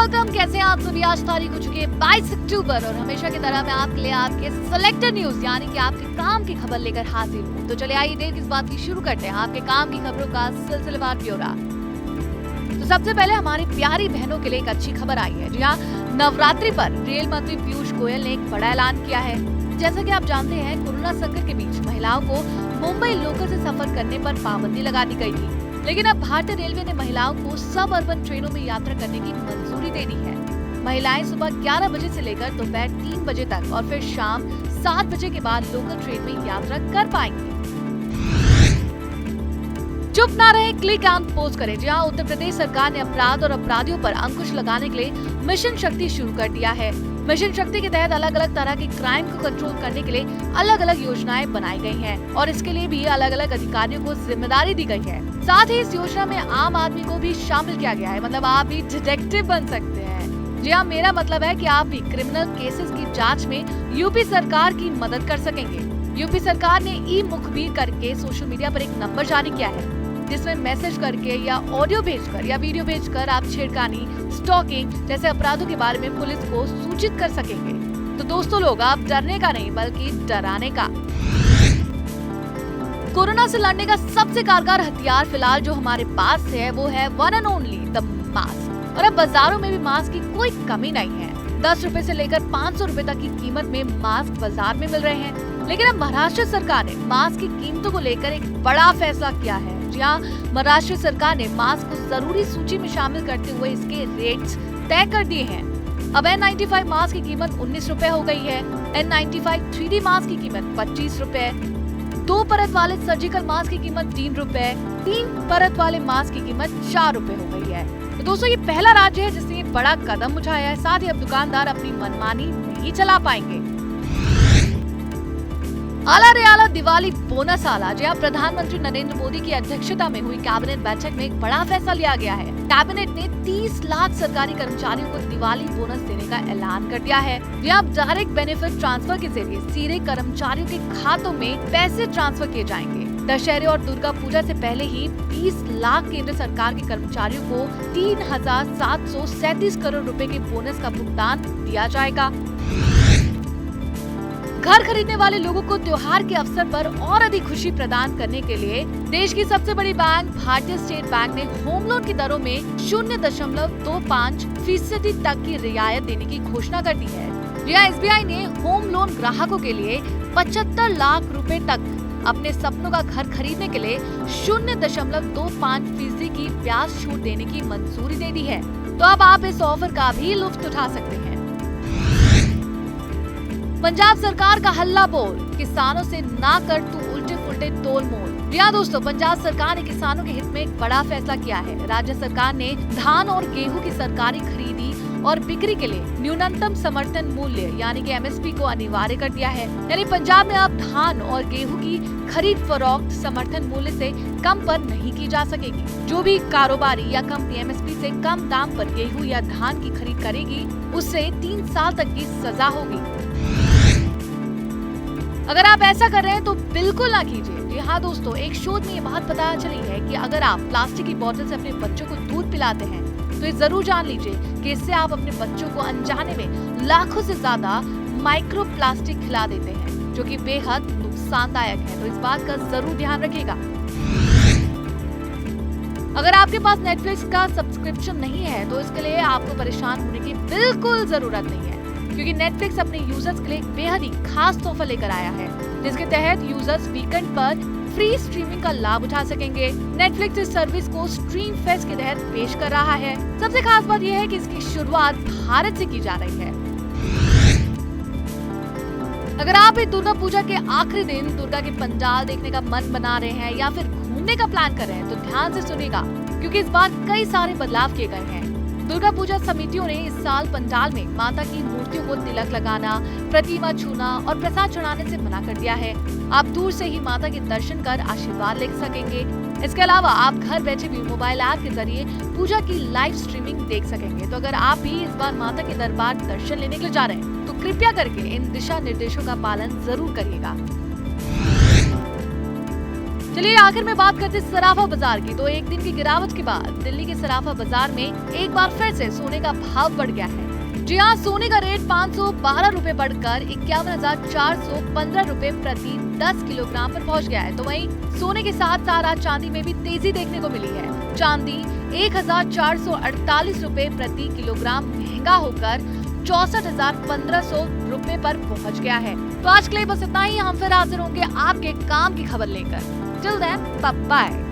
Welcome, कैसे हैं आप सभी। आज तारीख हो चुकी है 22 अक्टूबर और हमेशा की तरह मैं आपके लिए आपके सेलेक्टेड न्यूज यानी कि आपके काम की खबर लेकर हाजिर हूँ। तो चलिए आइए देर किस बात की शुरू करते हैं आपके काम की खबरों का सिलसिलेवार ब्यौरा। तो सबसे पहले हमारी प्यारी बहनों के लिए एक अच्छी खबर आई है। जी हाँ, नवरात्रि पर रेल मंत्री पीयूष गोयल ने एक बड़ा ऐलान किया है। जैसा कि आप जानते हैं, कोरोना संकट के बीच महिलाओं को मुंबई लोकल से सफर करने पर पाबंदी लगा दी गई थी, लेकिन अब भारतीय रेलवे ने महिलाओं को सब अर्बन ट्रेनों में यात्रा करने की मंजूरी दे दी है। महिलाएं सुबह 11 बजे से लेकर दोपहर 3 बजे तक और फिर शाम 7 बजे के बाद लोकल ट्रेन में यात्रा कर पाएंगी। चुप ना रहे, क्लिक एंड पोस्ट करें। जी हाँ, उत्तर प्रदेश सरकार ने अपराध और अपराधियों पर अंकुश लगाने के लिए मिशन शक्ति शुरू कर दिया है। मिशन शक्ति के तहत अलग अलग तरह के क्राइम को कंट्रोल करने के लिए अलग अलग योजनाएं बनाई गई हैं और इसके लिए भी अलग अलग अधिकारियों को जिम्मेदारी दी गई है। साथ ही इस योजना में आम आदमी को भी शामिल किया गया है, मतलब आप भी डिटेक्टिव बन सकते हैं। जी हाँ, मेरा मतलब है कि आप भी क्रिमिनल केसेस की जांच में यूपी सरकार की मदद कर सकेंगे। यूपी सरकार ने ई मुखबिर करके सोशल मीडिया पर एक नंबर जारी किया है, जिसमें मैसेज करके या ऑडियो भेजकर या वीडियो भेजकर आप छेड़खानी, स्टॉकिंग जैसे अपराधों के बारे में पुलिस को सूचित कर सकेंगे। तो दोस्तों लोग, आप डरने का नहीं बल्कि डराने का। कोरोना से लड़ने का सबसे कारगर हथियार फिलहाल जो हमारे पास है वो है one and only the mask. और अब बाजारों में भी मास्क की कोई कमी नहीं है। 10 रुपए से लेकर 500 रुपए तक की कीमत में मास्क बाजार में मिल रहे हैं। लेकिन अब महाराष्ट्र सरकार ने मास्क की कीमतों को लेकर एक बड़ा फैसला किया है। जी हाँ, महाराष्ट्र सरकार ने मास्क को जरूरी सूची में शामिल करते हुए इसके रेट्स तय कर दिए हैं। अब N95 मास्क की कीमत 19 रुपए हो गई है। N95 3D मास्क की कीमत 25 रुपए, 2 परत वाले सर्जिकल मास्क की कीमत 3 रुपए, 3 परत वाले मास्क की कीमत 4 रुपए हो गई है। तो दोस्तों, ये पहला राज्य है जिसने ये बड़ा कदम उठाया है। साथ ही अब दुकानदार अपनी मनमानी नहीं चला पाएंगे। आला रे आला दिवाली बोनस आला। जी हाँ, प्रधानमंत्री नरेंद्र मोदी की अध्यक्षता में हुई कैबिनेट बैठक में एक बड़ा फैसला लिया गया है। कैबिनेट ने 30 लाख सरकारी कर्मचारियों को दिवाली बोनस देने का ऐलान कर दिया है। यहाँ डायरेक्ट बेनिफिट ट्रांसफर के जरिए सीधे कर्मचारियों के खातों में पैसे ट्रांसफर किए जाएंगे। दशहरे और दुर्गा पूजा से पहले ही 20 लाख केंद्र सरकार के कर्मचारियों को 3,737 करोड़ रुपए के बोनस का भुगतान दिया जाएगा। घर खरीदने वाले लोगों को त्योहार के अवसर पर और अधिक खुशी प्रदान करने के लिए देश की सबसे बड़ी बैंक भारतीय स्टेट बैंक ने होम लोन की दरों में 0.25% तक की रियायत देने की घोषणा कर दी है। SBI ने होम लोन ग्राहकों के लिए 75 लाख रुपए तक अपने सपनों का घर खरीदने के लिए 0.25% की ब्याज छूट देने की मंजूरी दे दी है। तो अब आप इस ऑफर का भी लुत्फ उठा सकते हैं। पंजाब सरकार का हल्ला बोल, किसानों से ना कर तू उल्टे फुल्टे तोल मोल। दोस्तों, पंजाब सरकार ने किसानों के हित में एक बड़ा फैसला किया है। राज्य सरकार ने धान और गेहूं की सरकारी खरीदी और बिक्री के लिए न्यूनतम समर्थन मूल्य यानी कि MSP को अनिवार्य कर दिया है। यानी पंजाब में अब धान और गेहूं की खरीद फरोख्त समर्थन मूल्य से कम पर नहीं की जा सकेगी। जो भी कारोबारी या कंपनी MSP से कम दाम पर गेहूं या धान की खरीद करेगी, उससे 3 साल तक की सजा होगी। अगर आप ऐसा कर रहे हैं तो बिल्कुल ना कीजिए। जी हाँ दोस्तों, एक शोध में ये बात पता चली है कि अगर आप प्लास्टिक की बोतल से अपने बच्चों को दूध पिलाते हैं तो ये जरूर जान लीजिए कि इससे आप अपने बच्चों को अनजाने में लाखों से ज्यादा माइक्रो प्लास्टिक खिला देते हैं, जो कि बेहद नुकसानदायक है। तो इस बात का जरूर ध्यान रखिएगा। अगर आपके पास नेटफ्लिक्स का सब्सक्रिप्शन नहीं है तो इसके लिए आपको परेशान होने की बिल्कुल जरूरत नहीं है, क्योंकि नेटफ्लिक्स अपने यूजर्स के लिए एक बेहद ही खास तोहफा लेकर आया है, जिसके तहत यूजर्स वीकेंड पर फ्री स्ट्रीमिंग का लाभ उठा सकेंगे। नेटफ्लिक्स इस सर्विस को स्ट्रीम फेस्ट के तहत पेश कर रहा है। सबसे खास बात यह है कि इसकी शुरुआत भारत से की जा रही है। अगर आप इस दुर्गा पूजा के आखिरी दिन दुर्गा के पंडाल देखने का मन बना रहे हैं या फिर घूमने का प्लान कर रहे हैं तो ध्यान से सुनिएगा, क्योंकि इस बार कई सारे बदलाव किए गए हैं। दुर्गा पूजा समितियों ने इस साल पंडाल में माता की मूर्तियों को तिलक लगाना, प्रतिमा छूना और प्रसाद चढ़ाने से मना कर दिया है। आप दूर से ही माता के दर्शन कर आशीर्वाद ले सकेंगे। इसके अलावा आप घर बैठे भी मोबाइल ऐप के जरिए पूजा की लाइव स्ट्रीमिंग देख सकेंगे। तो अगर आप भी इस बार माता के दरबार दर्शन लेने के लिए जा रहे हैं तो कृपया करके इन दिशा निर्देशों का पालन जरूर करिएगा। चलिए आखिर में बात करते सराफा बाजार की। तो एक दिन की गिरावट के बाद दिल्ली के सराफा बाजार में एक बार फिर से सोने का भाव बढ़ गया है। जी हाँ, सोने का रेट 512 रूपए बढ़कर 51,415 रूपए प्रति 10 किलोग्राम पर पहुंच गया है। तो वहीं सोने के साथ साथ आज चांदी में भी तेजी देखने को मिली है। चांदी 1,448 रूपए प्रति किलोग्राम महंगा होकर 64,1500 रूपए पर पहुंच गया है। तो आज के लिए बस इतना ही। हम फिर हाजिर होंगे आपके काम की खबर लेकर। Till then, bye bye.